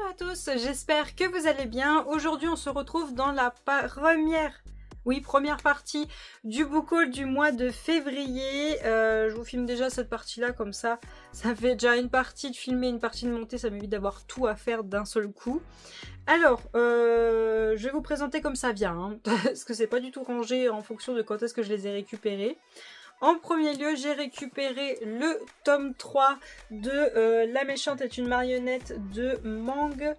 à tous, j'espère que vous allez bien. Aujourd'hui on se retrouve dans la première partie du book haul du mois de février. Je vous filme déjà cette partie là, comme ça fait déjà une partie de filmer, une partie de monter, ça m'évite d'avoir tout à faire d'un seul coup. Alors, je vais vous présenter comme ça vient, hein, parce que c'est pas du tout rangé en fonction de quand est-ce que je les ai récupérés. En premier lieu, j'ai récupéré le tome 3 de La méchante est une marionnette de Manglé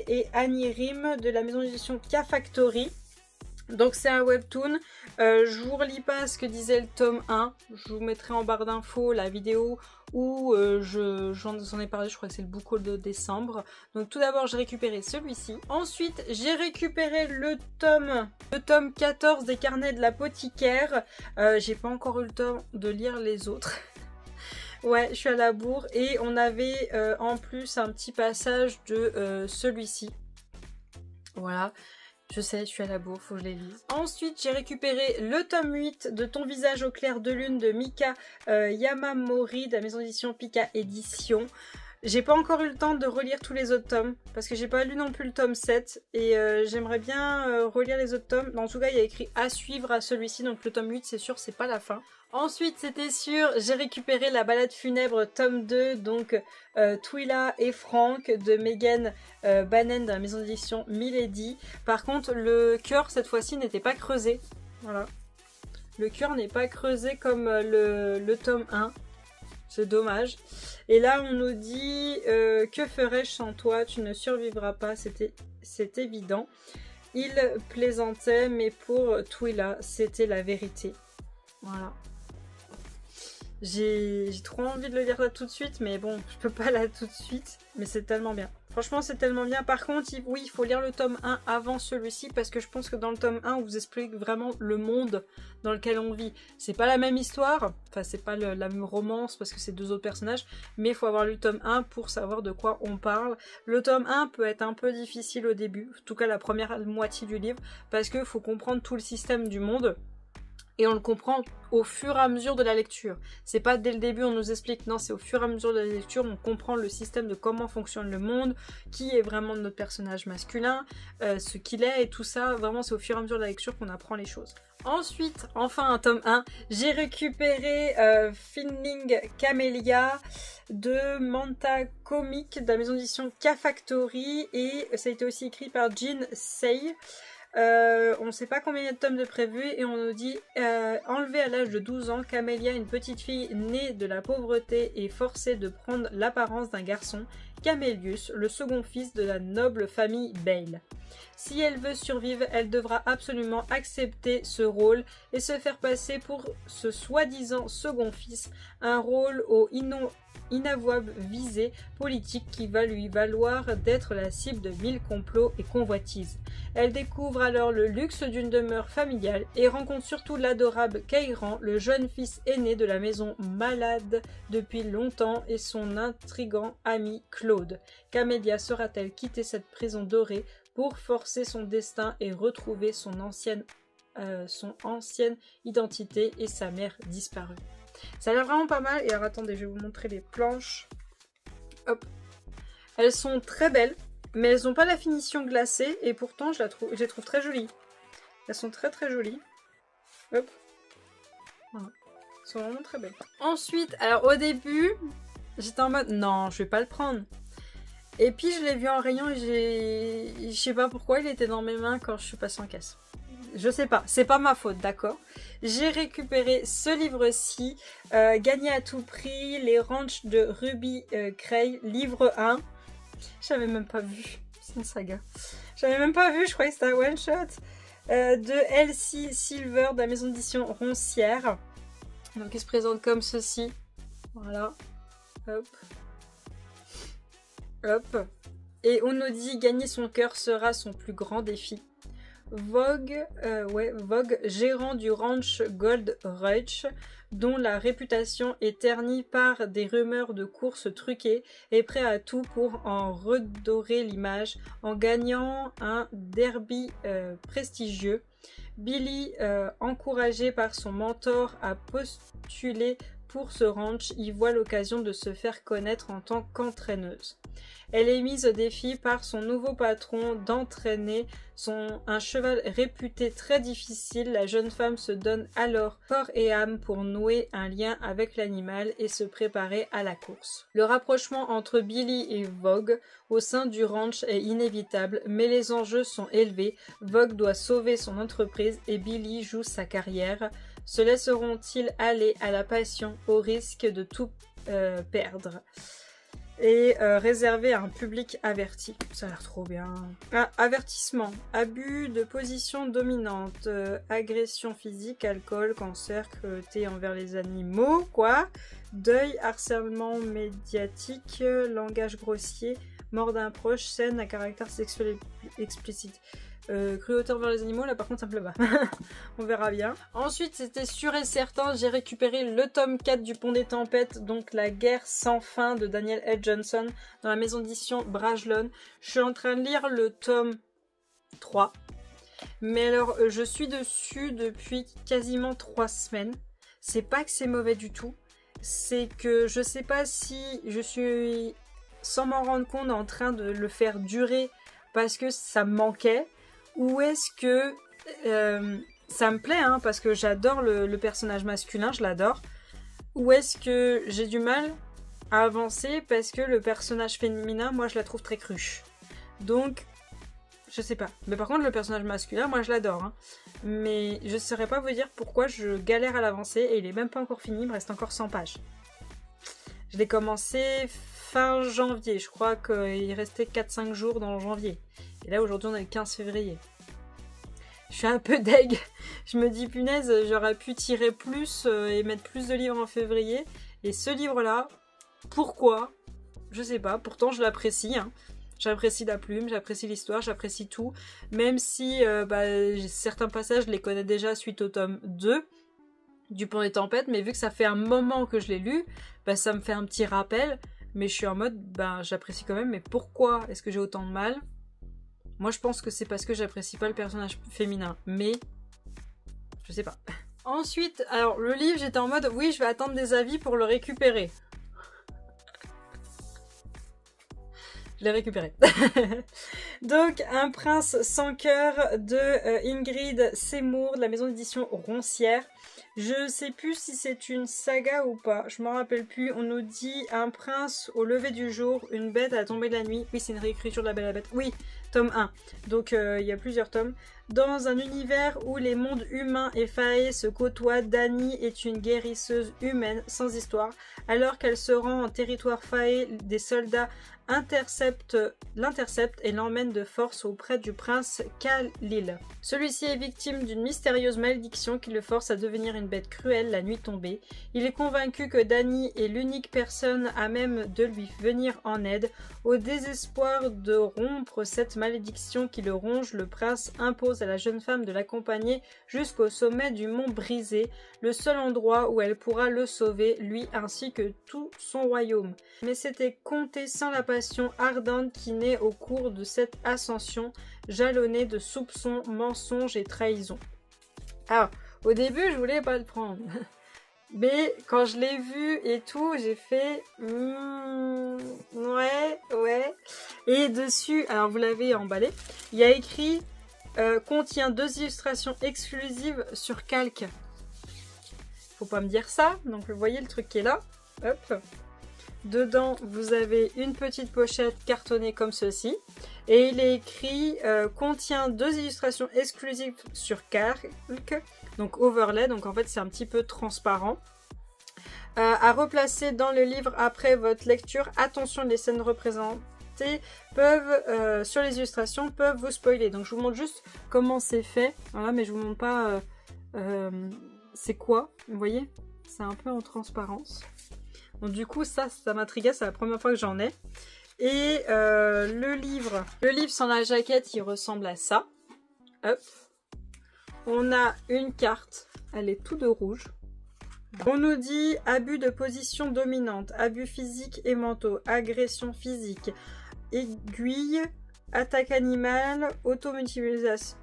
et Annie Rim de la maison d'édition K-Factory. Donc c'est un webtoon. Je vous relis pas ce que disait le tome 1. Je vous mettrai en barre d'infos la vidéo où j'en ai parlé, je crois que c'est le book haul de décembre. Donc tout d'abord j'ai récupéré celui-ci. Ensuite j'ai récupéré le tome 14 des carnets de l'apothicaire. J'ai pas encore eu le temps de lire les autres. Ouais, je suis à la bourre. Et on avait en plus un petit passage de celui-ci. Voilà. Je sais, je suis à la bourre, faut que je les lise. Ensuite, j'ai récupéré le tome 8 de Ton visage au clair de lune de Mika Yamamori de la maison d'édition Pika Édition. J'ai pas encore eu le temps de relire tous les autres tomes parce que j'ai pas lu non plus le tome 7 et j'aimerais bien relire les autres tomes. En tout cas, il y a écrit à suivre à celui-ci, donc le tome 8 c'est sûr, c'est pas la fin. Ensuite, c'était sûr, j'ai récupéré la balade funèbre tome 2, donc Twila et Frank de Megan Bannen de la maison d'édition Milady. Par contre, le cœur cette fois-ci n'était pas creusé. Voilà. Le cœur n'est pas creusé comme le tome 1. C'est dommage. Et là, on nous dit que ferais-je sans toi? Tu ne survivras pas. C'est évident. Il plaisantait, mais pour Twila, c'était la vérité. Voilà. J'ai trop envie de le lire là tout de suite, mais bon, je peux pas là tout de suite. Mais c'est tellement bien. Franchement, c'est tellement bien. Par contre, oui, il faut lire le tome 1 avant celui-ci, parce que je pense que dans le tome 1, on vous explique vraiment le monde dans lequel on vit. C'est pas la même histoire, enfin, c'est pas la même romance, parce que c'est deux autres personnages, mais il faut avoir lu le tome 1 pour savoir de quoi on parle. Le tome 1 peut être un peu difficile au début, en tout cas la première moitié du livre, parce qu'il faut comprendre tout le système du monde. Et on le comprend au fur et à mesure de la lecture. C'est pas dès le début on nous explique, non, c'est au fur et à mesure de la lecture, on comprend le système de comment fonctionne le monde, qui est vraiment notre personnage masculin, ce qu'il est et tout ça. Vraiment, c'est au fur et à mesure de la lecture qu'on apprend les choses. Ensuite, enfin un tome 1, j'ai récupéré Finding Camellia de Manta Comics de la maison d'édition K-Factory et ça a été aussi écrit par Jin Sei. On ne sait pas combien il y a de tomes de prévus et on nous dit enlevée à l'âge de 12 ans, Camélia, une petite fille née de la pauvreté et forcée de prendre l'apparence d'un garçon, Camélius, le second fils de la noble famille Bale. Si elle veut survivre, elle devra absolument accepter ce rôle et se faire passer pour ce soi-disant second fils, un rôle au inavouable visée politique qui va lui valoir d'être la cible de 1000 complots et convoitises. Elle découvre alors le luxe d'une demeure familiale et rencontre surtout l'adorable Kairan, le jeune fils aîné de la maison malade depuis longtemps, et son intrigant ami Claude. Camélia saura-t-elle quitter cette prison dorée pour forcer son destin et retrouver son ancienne identité et sa mère disparue? Ça a l'air vraiment pas mal. Et alors attendez, je vais vous montrer les planches. Hop. Elles sont très belles, mais elles n'ont pas la finition glacée. Et pourtant, je les trouve très jolies. Elles sont très très jolies. Hop. Voilà. Elles sont vraiment très belles. Ensuite, alors au début, j'étais en mode non, je vais pas le prendre. Et puis je l'ai vu en rayon et je sais pas pourquoi il était dans mes mains quand je suis passée en caisse. Je sais pas, c'est pas ma faute, d'accord. J'ai récupéré ce livre-ci, Gagner à tout prix, les ranchs de Ruby Cray, livre 1. J'avais même pas vu, c'est une saga. J'avais même pas vu, je croyais que c'était un one-shot. De Elsie Silver de la maison d'édition Roncière. Donc il se présente comme ceci. Voilà. Hop. Hop. Et on nous dit gagner son cœur sera son plus grand défi. Vogue, gérant du ranch Gold Rush, dont la réputation est ternie par des rumeurs de courses truquées, est prêt à tout pour en redorer l'image en gagnant un derby prestigieux. Billy, encouragé par son mentor à postuler pour ce ranch, y voit l'occasion de se faire connaître en tant qu'entraîneuse. Elle est mise au défi par son nouveau patron d'entraîner un cheval réputé très difficile. La jeune femme se donne alors corps et âme pour nouer un lien avec l'animal et se préparer à la course. Le rapprochement entre Billy et Vogue au sein du ranch est inévitable, mais les enjeux sont élevés. Vogue doit sauver son entreprise et Billy joue sa carrière. Se laisseront-ils aller à la passion au risque de tout perdre et réservé à un public averti? Ça a l'air trop bien. Avertissement: abus de position dominante, agression physique, alcool, cancer, cruauté envers les animaux, quoi, deuil, harcèlement médiatique, langage grossier, mort d'un proche, scène à caractère sexuel explicite. Cruauté envers les animaux, là par contre ça me plaît pas. On verra bien. Ensuite, c'était sûr et certain, j'ai récupéré le tome 4 du Pont des Tempêtes, donc La guerre sans fin de Daniel L. Johnson, dans la maison d'édition Brajlon. Je suis en train de lire le tome 3. Mais alors, je suis dessus depuis quasiment 3 semaines. C'est pas que c'est mauvais du tout. C'est que je sais pas si je suis, sans m'en rendre compte, en train de le faire durer parce que ça me manquait. Ou est-ce que ça me plaît, hein, parce que j'adore le personnage masculin, je l'adore. Ou est-ce que j'ai du mal à avancer parce que le personnage féminin, moi je la trouve très cruche. Donc, je sais pas. Mais par contre, le personnage masculin, moi je l'adore. Hein. Mais je saurais pas vous dire pourquoi je galère à l'avancer et il est même pas encore fini, il me reste encore 100 pages. Je l'ai commencé fin janvier, je crois qu'il restait 4-5 jours dans janvier. Et là aujourd'hui on est le 15 février. Je suis un peu deg. Je me dis punaise, j'aurais pu tirer plus et mettre plus de livres en février. Et ce livre-là, pourquoi? Je sais pas, pourtant je l'apprécie. Hein. J'apprécie la plume, j'apprécie l'histoire, j'apprécie tout. Même si certains passages je les connais déjà suite au tome 2 du Pont des Tempêtes. Mais vu que ça fait un moment que je l'ai lu, ça me fait un petit rappel. Mais je suis en mode, j'apprécie quand même. Mais pourquoi est-ce que j'ai autant de mal? Moi, je pense que c'est parce que j'apprécie pas le personnage féminin, mais je sais pas. Ensuite, alors le livre, j'étais en mode, oui, je vais attendre des avis pour le récupérer. Je l'ai récupéré. Donc, Un prince sans cœur de Ingrid Seymour, de la maison d'édition Roncière. Je sais plus si c'est une saga ou pas, je m'en rappelle plus. On nous dit un prince au lever du jour, une bête à la tombée de la nuit. Oui, c'est une réécriture de La Belle et la Bête. Oui, tome 1. Donc il y a plusieurs tomes. Dans un univers où les mondes humains et faées se côtoient, Dany est une guérisseuse humaine sans histoire. Alors qu'elle se rend en territoire faé, des soldats l'interceptent et l'emmènent de force auprès du prince Khalil. Celui-ci est victime d'une mystérieuse malédiction qui le force à devenir une bête cruelle la nuit tombée. Il est convaincu que Dany est l'unique personne à même de lui venir en aide. Au désespoir de rompre cette malédiction qui le ronge, le prince impose à la jeune femme de l'accompagner jusqu'au sommet du mont brisé, le seul endroit où elle pourra le sauver, lui ainsi que tout son royaume. Mais c'était compté sans la passion ardente qui naît au cours de cette ascension, jalonnée de soupçons, mensonges et trahisons. Alors, au début, je voulais pas le prendre. Mais quand je l'ai vu et tout, j'ai fait ouais. Et dessus, alors vous l'avez emballé, il y a écrit contient 2 illustrations exclusives sur calque. Faut pas me dire ça. Donc vous voyez le truc qui est là. Hop. Dedans, vous avez une petite pochette cartonnée comme ceci. Et il est écrit contient 2 illustrations exclusives sur calque. Donc overlay, donc en fait c'est un petit peu transparent. À replacer dans le livre après votre lecture. Attention, les scènes représentées peuvent, sur les illustrations, peuvent vous spoiler. Donc je vous montre juste comment c'est fait. Voilà, mais je vous montre pas c'est quoi. Vous voyez, c'est un peu en transparence. Donc du coup ça m'intriguait, c'est la première fois que j'en ai. Et le livre sans la jaquette, il ressemble à ça. Hop. On a une carte, elle est toute de rouge. On nous dit abus de position dominante, abus physiques et mentaux, agression physique, aiguille, attaque animale, automutilation,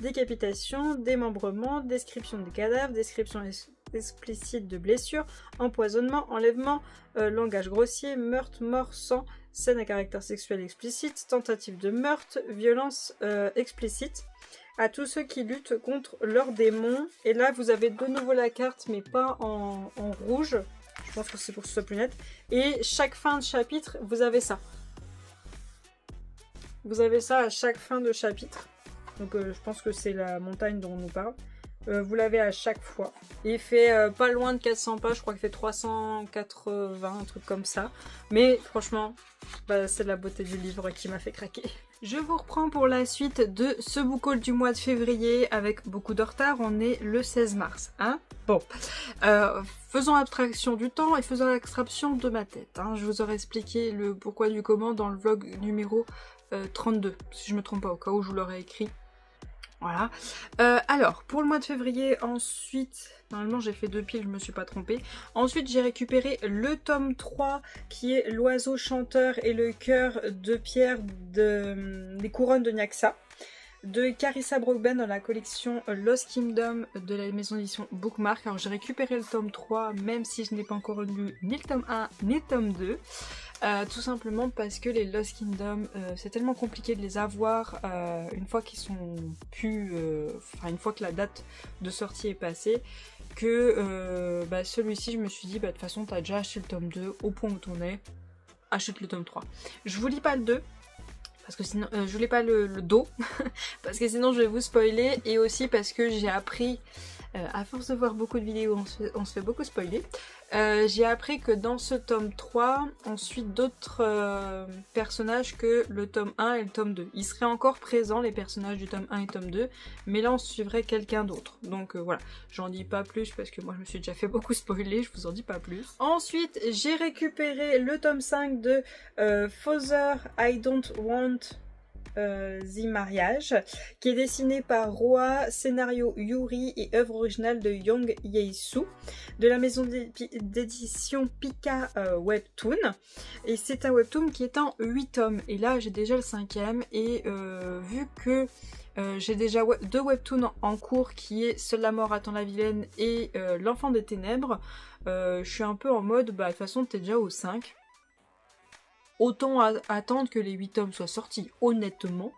décapitation, démembrement, description des cadavres, description explicite de blessures, empoisonnement, enlèvement, langage grossier, meurtre, mort, sang, scène à caractère sexuel explicite, tentative de meurtre, violence explicite. À tous ceux qui luttent contre leurs démons. Et là, vous avez de nouveau la carte, mais pas en rouge. Je pense que c'est pour que ce soit plus net. Et chaque fin de chapitre, vous avez ça. Vous avez ça à chaque fin de chapitre. Donc je pense que c'est la montagne dont on nous parle. Vous l'avez à chaque fois. Et il fait pas loin de 400 pages, je crois qu'il fait 380, un truc comme ça. Mais franchement, bah, c'est la beauté du livre qui m'a fait craquer. Je vous reprends pour la suite de ce book haul du mois de février avec beaucoup de retard. On est le 16 mars. Hein, bon, faisons abstraction du temps et faisons abstraction de ma tête. Hein. Je vous aurais expliqué le pourquoi du comment dans le vlog numéro 32, si je me trompe pas, au cas où je vous l'aurais écrit. Voilà. Alors, pour le mois de février, ensuite, normalement j'ai fait 2 piles, je me suis pas trompée. Ensuite, j'ai récupéré le tome 3 qui est l'oiseau chanteur et le cœur de pierre des couronnes de Nyaxa de Carissa Brookben dans la collection Lost Kingdom de la maison d'édition Bookmark. Alors j'ai récupéré le tome 3 même si je n'ai pas encore lu ni le tome 1 ni le tome 2. Tout simplement parce que les Lost Kingdom, c'est tellement compliqué de les avoir une fois qu'ils sont plus... Enfin une fois que la date de sortie est passée, que bah, celui-ci je me suis dit bah de toute façon t'as déjà acheté le tome 2, au point où t'en es, achète le tome 3. Je vous lis pas le 2. Parce que sinon, je voulais pas le dos, parce que sinon je vais vous spoiler, et aussi parce que j'ai appris, à force de voir beaucoup de vidéos, on se fait beaucoup spoiler, j'ai appris que dans ce tome 3, on suit d'autres personnages que le tome 1 et le tome 2. Ils seraient encore présents, les personnages du tome 1 et tome 2, mais là on suivrait quelqu'un d'autre. Donc voilà, j'en dis pas plus parce que moi je me suis déjà fait beaucoup spoiler, je vous en dis pas plus. Ensuite, j'ai récupéré le tome 5 de Father I Don't Want The Mariage, qui est dessiné par Roa, scénario Yuri et œuvre originale de Young Yae-soo de la maison d'édition Pika Webtoon. Et c'est un webtoon qui est en 8 tomes. Et là j'ai déjà le 5e et vu que j'ai déjà 2 webtoons en cours qui est Seule la mort attend la vilaine et L'enfant des ténèbres, je suis un peu en mode bah de toute façon t'es déjà au 5. Autant attendre que les 8 tomes soient sortis, honnêtement,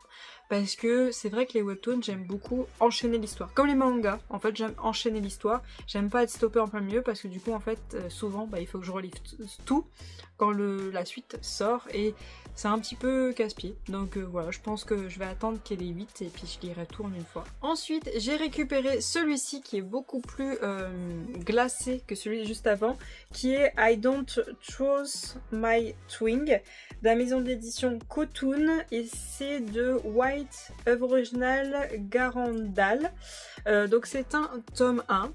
parce que c'est vrai que les webtoons, j'aime beaucoup enchaîner l'histoire. Comme les mangas, en fait, j'aime enchaîner l'histoire. J'aime pas être stoppé en plein milieu, parce que du coup, en fait, souvent, bah, il faut que je relise tout quand la suite sort, et c'est un petit peu casse-pied. Donc voilà, je pense que je vais attendre qu'il y ait les 8, et puis je lirai tout en une fois. Ensuite, j'ai récupéré celui-ci, qui est beaucoup plus glacé que celui juste avant, qui est I Don't Trust My Twin, de la maison d'édition Cotoon, et c'est de White, œuvre originale Garandal. Donc c'est un tome 1.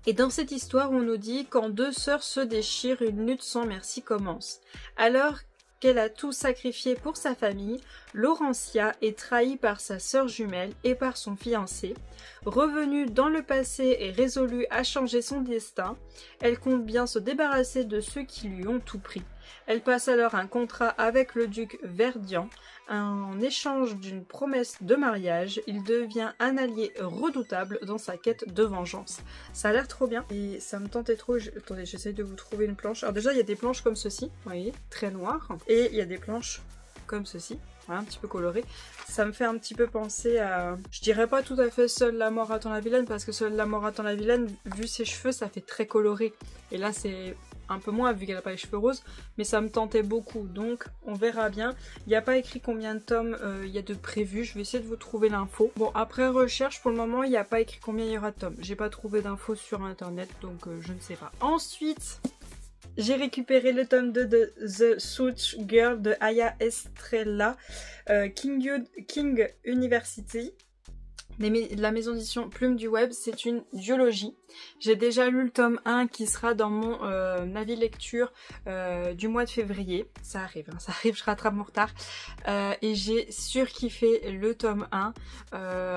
Et dans cette histoire, on nous dit quand 2 sœurs se déchirent, une lutte sans merci commence. Alors qu'elle a tout sacrifié pour sa famille, Laurentia est trahie par sa sœur jumelle et par son fiancé. Revenue dans le passé et résolue à changer son destin, elle compte bien se débarrasser de ceux qui lui ont tout pris. Elle passe alors un contrat avec le duc Verdian. En échange d'une promesse de mariage, il devient un allié redoutable dans sa quête de vengeance. Ça a l'air trop bien et ça me tentait trop. Attendez, j'essaye de vous trouver une planche. Alors déjà, il y a des planches comme ceci, vous voyez, très noires. Et il y a des planches comme ceci, voilà, un petit peu colorées. Ça me fait un petit peu penser à... Je dirais pas tout à fait Seule la mort attend la vilaine, parce que Seule la mort attend la vilaine, vu ses cheveux, ça fait très coloré. Et là, c'est... un peu moins vu qu'elle n'a pas les cheveux roses, mais ça me tentait beaucoup, donc on verra bien. Il n'y a pas écrit combien de tomes il y a de prévus, je vais essayer de vous trouver l'info. Bon, après recherche, pour le moment, il n'y a pas écrit combien il y aura de tomes. J'ai pas trouvé d'infos sur internet, donc je ne sais pas. Ensuite, j'ai récupéré le tome 2 de The Switch Girl de Aya Estrella, King University. La maison d'édition Plume du Web, c'est une duologie. J'ai déjà lu le tome 1 qui sera dans mon avis lecture du mois de février. Ça arrive, je rattrape mon retard. Et j'ai surkiffé le tome 1.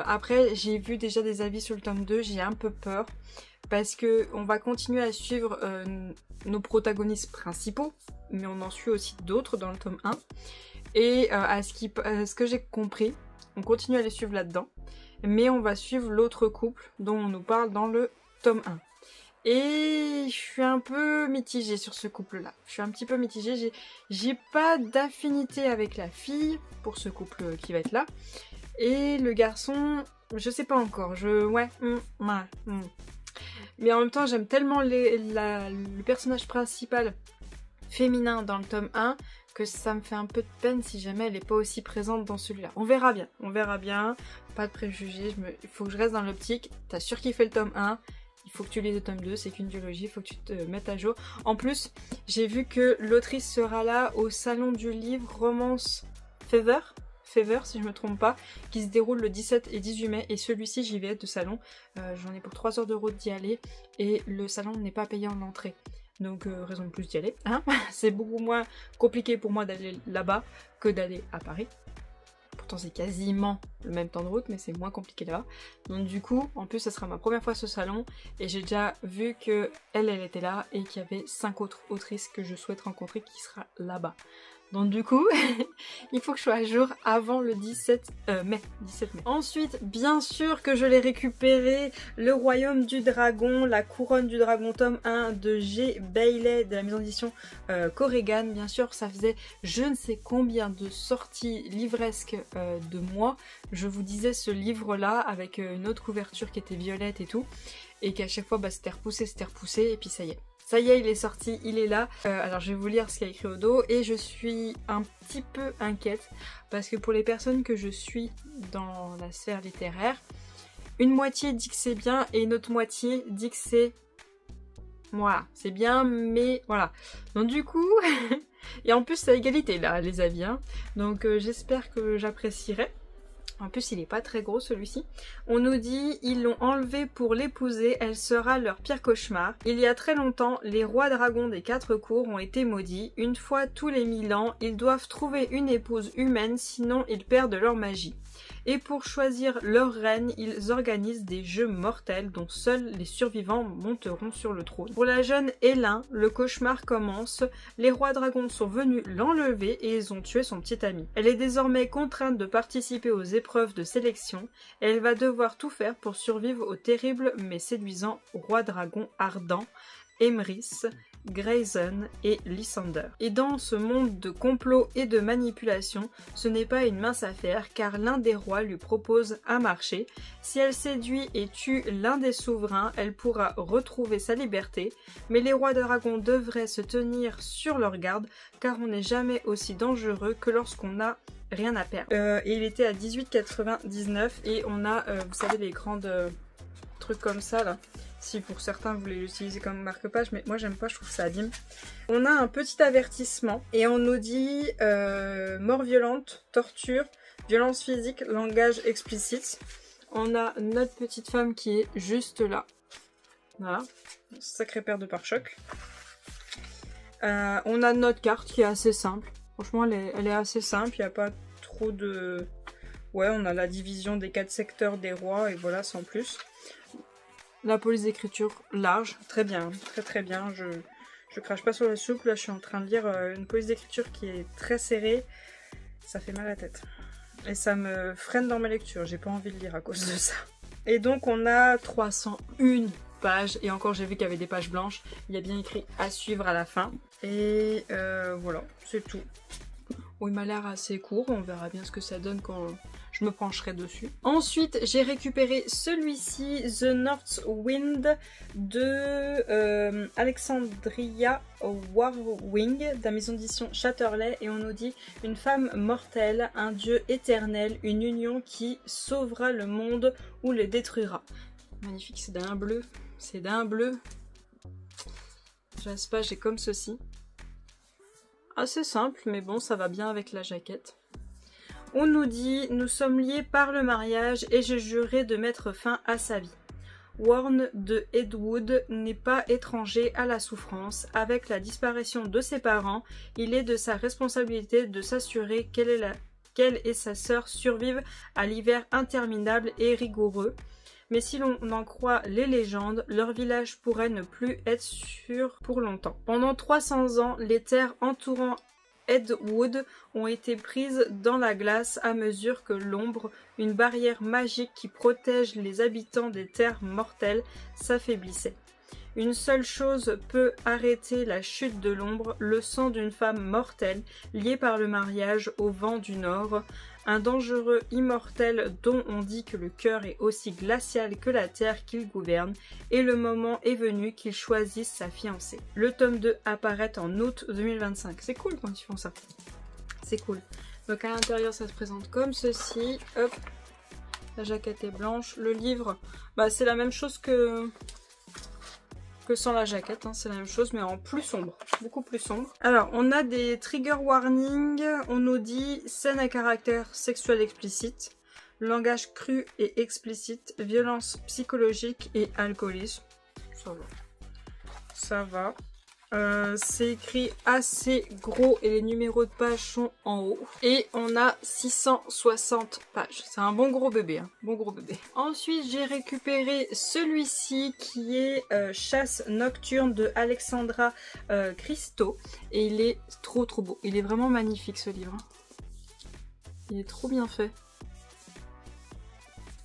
Après, j'ai vu déjà des avis sur le tome 2, j'ai un peu peur. Parce que on va continuer à suivre nos protagonistes principaux, mais on en suit aussi d'autres dans le tome 1. Et à ce que j'ai compris, on continue à les suivre là-dedans. Mais on va suivre l'autre couple dont on nous parle dans le tome 1. Et je suis un peu mitigée sur ce couple-là. Je suis un petit peu mitigée. J'ai pas d'affinité avec la fille pour ce couple qui va être là. Et le garçon, je sais pas encore. Mais en même temps, j'aime tellement le personnage principal féminin dans le tome 1 que ça me fait un peu de peine si jamais elle n'est pas aussi présente dans celui-là. On verra bien. Pas de préjugés. Il faut que je reste dans l'optique. T'as surkiffé le tome 1. Il faut que tu lises le tome 2, c'est qu'une duologie, il faut que tu te mettes à jour. En plus, j'ai vu que l'autrice sera là au salon du livre Romance Fever si je me trompe pas, qui se déroule le 17 et 18 mai, et celui-ci j'y vais de salon. J'en ai pour 3 heures de route d'y aller, et le salon n'est pas payé en entrée. Donc raison de plus d'y aller. Hein. C'est beaucoup moins compliqué pour moi d'aller là-bas que d'aller à Paris. Pourtant c'est quasiment le même temps de route, mais c'est moins compliqué là-bas. Donc du coup, en plus ça sera ma première fois à ce salon, et j'ai déjà vu que elle était là, et qu'il y avait 5 autres autrices que je souhaite rencontrer qui sera là-bas. Donc du coup, il faut que je sois à jour avant le 17 mai. Ensuite, bien sûr que je l'ai récupéré, Le Royaume du Dragon, La Couronne du Dragon, tome 1 de G. Bailey, de la maison d'édition Corrigan. Bien sûr, ça faisait je ne sais combien de sorties livresques de moi. Je vous disais ce livre-là avec une autre couverture qui était violette et tout. Et qu'à chaque fois, c'était repoussé, et puis ça y est. Ça y est, il est sorti, il est là. Alors je vais vous lire ce qu'il y a écrit au dos, et je suis un petit peu inquiète parce que pour les personnes que je suis dans la sphère littéraire, une moitié dit que c'est bien et une autre moitié dit que c'est... Voilà, c'est bien, mais voilà. Donc du coup, et en plus c'est à égalité là les avis, hein. Donc j'espère que j'apprécierai. En plus, il est pas très gros celui-ci. On nous dit, ils l'ont enlevée pour l'épouser, elle sera leur pire cauchemar. Il y a très longtemps, les rois dragons des 4 cours ont été maudits. Une fois tous les 1000 ans, ils doivent trouver une épouse humaine, sinon ils perdent leur magie. Et pour choisir leur reine, ils organisent des jeux mortels dont seuls les survivants monteront sur le trône. Pour la jeune Hélène, le cauchemar commence. Les rois dragons sont venus l'enlever et ils ont tué son petit ami. Elle est désormais contrainte de participer aux épreuves de sélection et elle va devoir tout faire pour survivre au terrible mais séduisant roi dragon ardent, Emrys, Grayson et Lysander. Et dans ce monde de complot et de manipulation, ce n'est pas une mince affaire car l'un des rois lui propose un marché. Si elle séduit et tue l'un des souverains, elle pourra retrouver sa liberté, mais les rois dragons devraient se tenir sur leur garde car on n'est jamais aussi dangereux que lorsqu'on n'a rien à perdre. Et il était à 18,99 et on a, vous savez, les grandes trucs comme ça là. Si pour certains vous voulez l'utiliser comme marque-page, mais moi j'aime pas, je trouve que ça abîme. On a un petit avertissement et on nous dit mort violente, torture, violence physique, langage explicite. On a notre petite femme qui est juste là. Voilà, sacrée paire de pare-chocs. On a notre carte qui est assez simple. Franchement elle est assez simple, il n'y a pas trop de... Ouais, on a la division des 4 secteurs des rois et voilà, sans plus. La police d'écriture large, très bien, très bien, je crache pas sur la soupe, là je suis en train de lire une police d'écriture qui est très serrée, ça fait mal à la tête. Et ça me freine dans ma lecture, j'ai pas envie de lire à cause de ça. Et donc on a 301 pages, et encore j'ai vu qu'il y avait des pages blanches, il y a bien écrit à suivre à la fin. Et voilà, c'est tout. Bon, il m'a l'air assez court, on verra bien ce que ça donne quand je me pencherai dessus. Ensuite, j'ai récupéré celui-ci, The North Wind de Alexandria Warwing, de la maison d'édition Chatterley, et on nous dit une femme mortelle, un dieu éternel, une union qui sauvera le monde ou le détruira. Magnifique, c'est d'un bleu, c'est d'un bleu. J'aspage, j'ai comme ceci. Assez simple, mais bon, ça va bien avec la jaquette. On nous dit « Nous sommes liés par le mariage et j'ai juré de mettre fin à sa vie. » Warren de Edwood n'est pas étranger à la souffrance. Avec la disparition de ses parents, il est de sa responsabilité de s'assurer qu'elle et sa sœur survivent à l'hiver interminable et rigoureux. Mais si l'on en croit les légendes, leur village pourrait ne plus être sûr pour longtemps. Pendant 300 ans, les terres entourant Edwood ont été prises dans la glace à mesure que l'ombre, une barrière magique qui protège les habitants des terres mortelles, s'affaiblissait. Une seule chose peut arrêter la chute de l'ombre, le sang d'une femme mortelle, liée par le mariage au vent du nord, un dangereux immortel dont on dit que le cœur est aussi glacial que la terre qu'il gouverne, et le moment est venu qu'il choisisse sa fiancée. Le tome 2 apparaît en août 2025. C'est cool quand ils font ça. C'est cool. Donc à l'intérieur ça se présente comme ceci. Hop. La jaquette est blanche. Le livre, bah, c'est la même chose que sans la jaquette, hein, c'est la même chose mais en plus sombre, beaucoup plus sombre. Alors on a des trigger warnings, on nous dit scène à caractère sexuel explicite, langage cru et explicite, violence psychologique et alcoolisme. Ça va. Ça va. C'est écrit assez gros et les numéros de pages sont en haut. Et on a 660 pages. C'est un bon gros bébé, hein. Bon gros bébé. Ensuite, j'ai récupéré celui-ci qui est Chasse nocturne de Alexandra Christo. Et il est trop beau. Il est vraiment magnifique ce livre. Il est trop bien fait.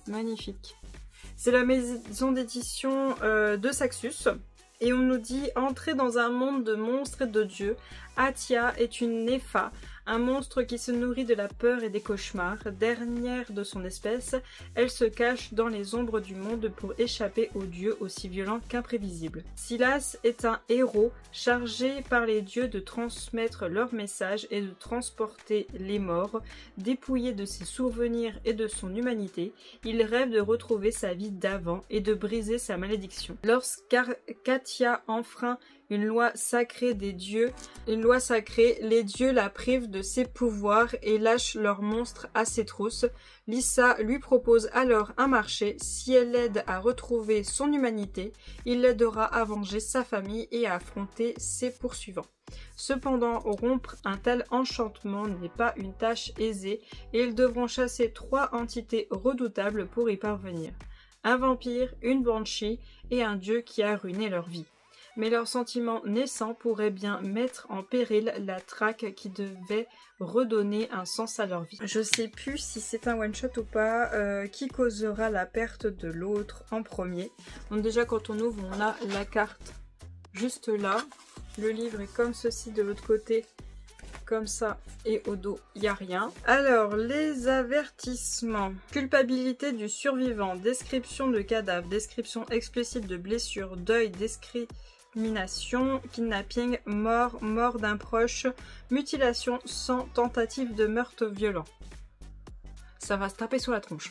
Magnifique. C'est la maison d'édition de Saxus. Et on nous dit « Entrer dans un monde de monstres et de dieux, Atia est une Népha, un monstre qui se nourrit de la peur et des cauchemars. Dernière de son espèce, elle se cache dans les ombres du monde pour échapper aux dieux aussi violents qu'imprévisibles. Silas est un héros chargé par les dieux de transmettre leur message et de transporter les morts. Dépouillé de ses souvenirs et de son humanité, il rêve de retrouver sa vie d'avant et de briser sa malédiction. Lorsqu'Atia enfreint une loi sacrée des dieux, les dieux la privent de ses pouvoirs et lâchent leurs monstres à ses trousses. Lisa lui propose alors un marché. Si elle l'aide à retrouver son humanité, il l'aidera à venger sa famille et à affronter ses poursuivants. Cependant, rompre un tel enchantement n'est pas une tâche aisée et ils devront chasser 3 entités redoutables pour y parvenir. Un vampire, une banshee et un dieu qui a ruiné leur vie. Mais leurs sentiments naissants pourraient bien mettre en péril la traque qui devait redonner un sens à leur vie. Je sais plus si c'est un one-shot ou pas, qui causera la perte de l'autre en premier. Donc déjà quand on ouvre, on a la carte juste là. Le livre est comme ceci de l'autre côté, comme ça, et au dos, il n'y a rien. Alors, les avertissements. Culpabilité du survivant, description de cadavre, description explicite de blessure, deuil, discrimination, kidnapping, mort, mort d'un proche, mutilation sans tentative de meurtre violent. Ça va se taper sur la tronche.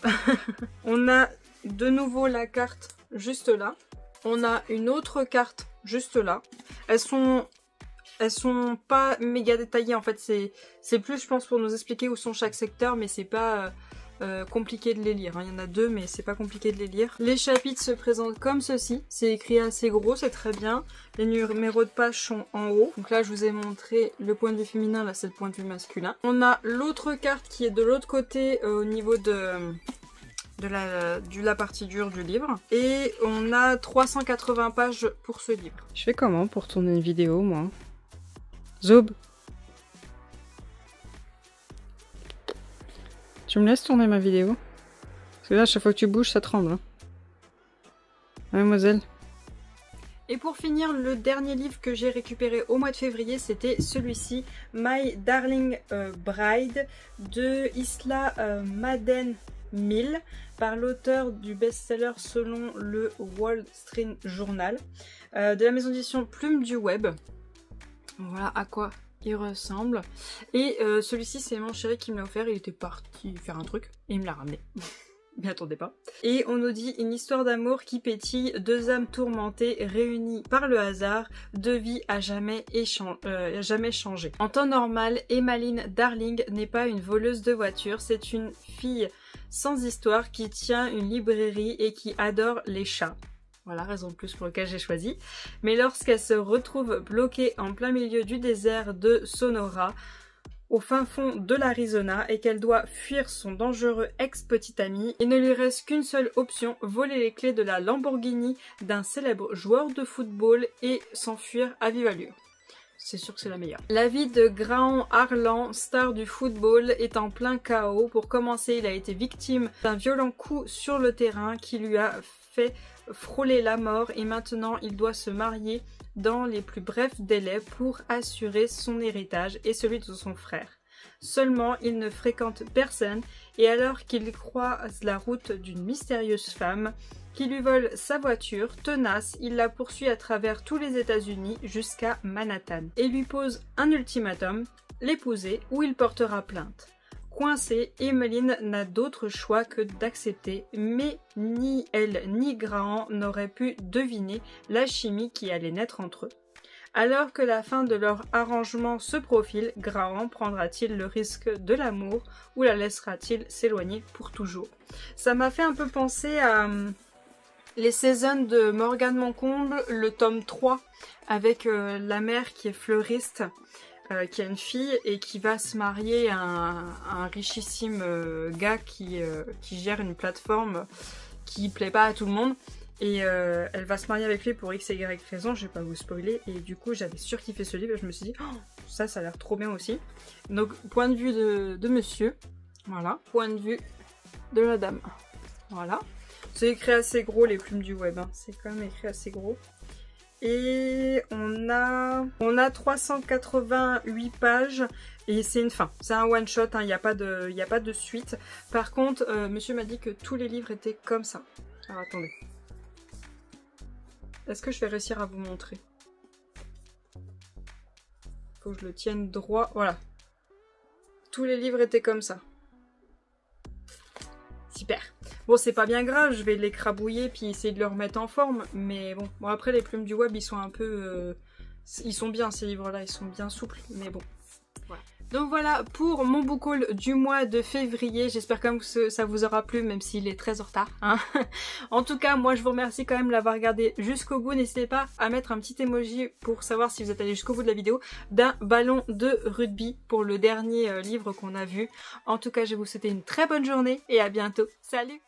On a de nouveau la carte juste là. On a une autre carte juste là. Elles sont pas méga détaillées en fait, c'est plus je pense pour nous expliquer où sont chaque secteur, mais c'est pas compliqué de les lire, hein. Il y en a 2 mais c'est pas compliqué de les lire. Les chapitres se présentent comme ceci, c'est écrit assez gros, c'est très bien. Les numéros de page sont en haut, donc là je vous ai montré le point de vue féminin, là c'est le point de vue masculin. On a l'autre carte qui est de l'autre côté au niveau de la partie dure du livre. Et on a 380 pages pour ce livre. Je fais comment pour tourner une vidéo, moi? Zoub, tu me laisses tourner ma vidéo? Parce que là, à chaque fois que tu bouges, ça tremble. Hein. Mademoiselle. Et pour finir, le dernier livre que j'ai récupéré au mois de février, c'était celui-ci, My Darling Bride, de Isla Madden Mill, par l'auteur du best-seller selon le Wall Street Journal, de la maison d'édition Plume du Web. Voilà à quoi il ressemble. Et celui-ci, c'est mon chéri qui me l'a offert. Il était parti faire un truc et il me l'a ramené. M'y attendais pas. Et on nous dit une histoire d'amour qui pétille, 2 âmes tourmentées réunies par le hasard, 2 vies à jamais changées. En temps normal, Emmaline Darling n'est pas une voleuse de voitures, c'est une fille sans histoire qui tient une librairie et qui adore les chats. Voilà, raison de plus pour laquelle j'ai choisi. Mais lorsqu'elle se retrouve bloquée en plein milieu du désert de Sonora, au fin fond de l'Arizona, et qu'elle doit fuir son dangereux ex-petit ami, il ne lui reste qu'une seule option, voler les clés de la Lamborghini d'un célèbre joueur de football et s'enfuir à vive allure. c'est sûr que c'est la meilleure. La vie de Graham Harlan, star du football, est en plein chaos. Pour commencer, il a été victime d'un violent coup sur le terrain qui lui a fait frôler la mort et maintenant il doit se marier dans les plus brefs délais pour assurer son héritage et celui de son frère. Seulement, il ne fréquente personne et alors qu'il croise la route d'une mystérieuse femme qui lui vole sa voiture, tenace, il la poursuit à travers tous les États-Unis jusqu'à Manhattan et lui pose un ultimatum, l'épouser ou il portera plainte. Coincée, Emmeline n'a d'autre choix que d'accepter, mais ni elle ni Graham n'auraient pu deviner la chimie qui allait naître entre eux. Alors que la fin de leur arrangement se profile, Graham prendra-t-il le risque de l'amour ou la laissera-t-il s'éloigner pour toujours? Ça m'a fait un peu penser à les saisons de Morgane Moncomble, le tome 3, avec la mère qui est fleuriste, qui a une fille et qui va se marier à un richissime gars qui gère une plateforme qui plaît pas à tout le monde. Et elle va se marier avec lui pour X et Y raison, je vais pas vous spoiler. Et du coup, j'avais surkiffé ce livre et je me suis dit, oh, ça a l'air trop bien aussi. Donc, point de vue de monsieur, voilà. Point de vue de la dame, voilà. C'est écrit assez gros, les plumes du web, hein. C'est quand même écrit assez gros. Et on a 388 pages et c'est une fin. C'est un one shot, il n'y a pas de suite. Par contre, monsieur m'a dit que tous les livres étaient comme ça. Alors attendez. Est-ce que je vais réussir à vous montrer? Faut que je le tienne droit. Voilà. Tous les livres étaient comme ça. Super. Bon, c'est pas bien grave, je vais l'écrabouiller puis essayer de le remettre en forme. Mais bon, après les plumes du web, ils sont un peu... ils sont bien ces livres-là, ils sont bien souples. Mais bon, voilà. Donc voilà pour mon book haul du mois de février. J'espère quand même que ça vous aura plu, même s'il est très en retard, hein. En tout cas, moi je vous remercie quand même de l'avoir regardé jusqu'au bout. N'hésitez pas à mettre un petit emoji pour savoir si vous êtes allé jusqu'au bout de la vidéo d'un ballon de rugby pour le dernier livre qu'on a vu. En tout cas, je vais vous souhaiter une très bonne journée et à bientôt. Salut!